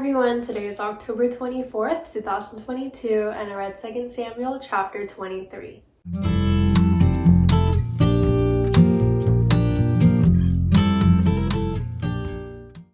everyone, today is October 24th, 2022, and I read 2 Samuel chapter 23.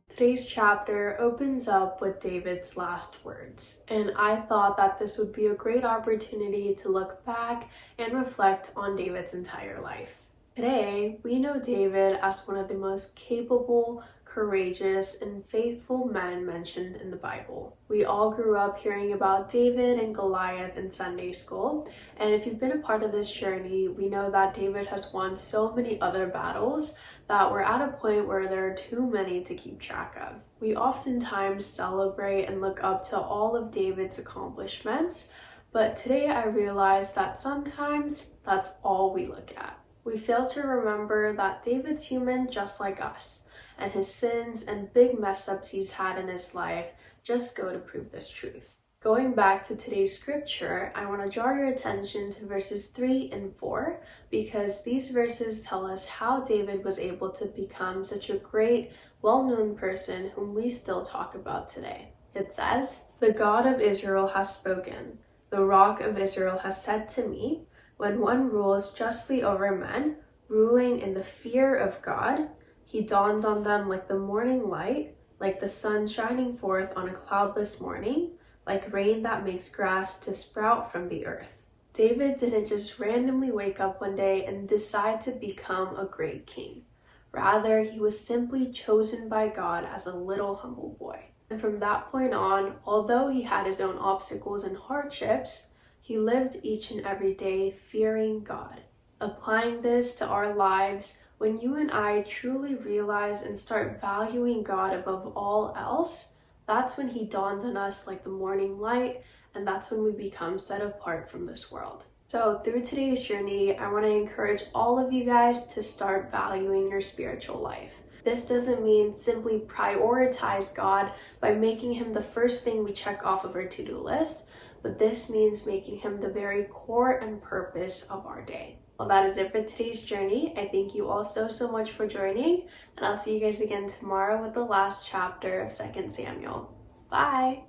Today's chapter opens up with David's last words, and I thought that this would be a great opportunity to look back and reflect on David's entire life. Today, we know David as one of the most capable, courageous, and faithful men mentioned in the Bible. We all grew up hearing about David and Goliath in Sunday school, and if you've been a part of this journey, we know that David has won so many other battles that we're at a point where there are too many to keep track of. We oftentimes celebrate and look up to all of David's accomplishments, but today I realized that sometimes that's all we look at. We fail to remember that David's human just like us, and his sins and big mess-ups he's had in his life just go to prove this truth. Going back to today's scripture, I want to draw your attention to verses 3 and 4 because these verses tell us how David was able to become such a great, well-known person whom we still talk about today. It says, "The God of Israel has spoken. The rock of Israel has said to me, when one rules justly over men, ruling in the fear of God, he dawns on them like the morning light, like the sun shining forth on a cloudless morning, like rain that makes grass to sprout from the earth." David didn't just randomly wake up one day and decide to become a great king. Rather, he was simply chosen by God as a little humble boy. And from that point on, although he had his own obstacles and hardships, he lived each and every day fearing God. Applying this to our lives, when you and I truly realize and start valuing God above all else, that's when he dawns on us like the morning light, and that's when we become set apart from this world. So through today's journey, I want to encourage all of you guys to start valuing your spiritual life. This doesn't mean simply prioritize God by making him the first thing we check off of our to-do list, but this means making him the very core and purpose of our day. Well, that is it for today's journey. I thank you all so much for joining, and I'll see you guys again tomorrow with the last chapter of 2 Samuel. Bye!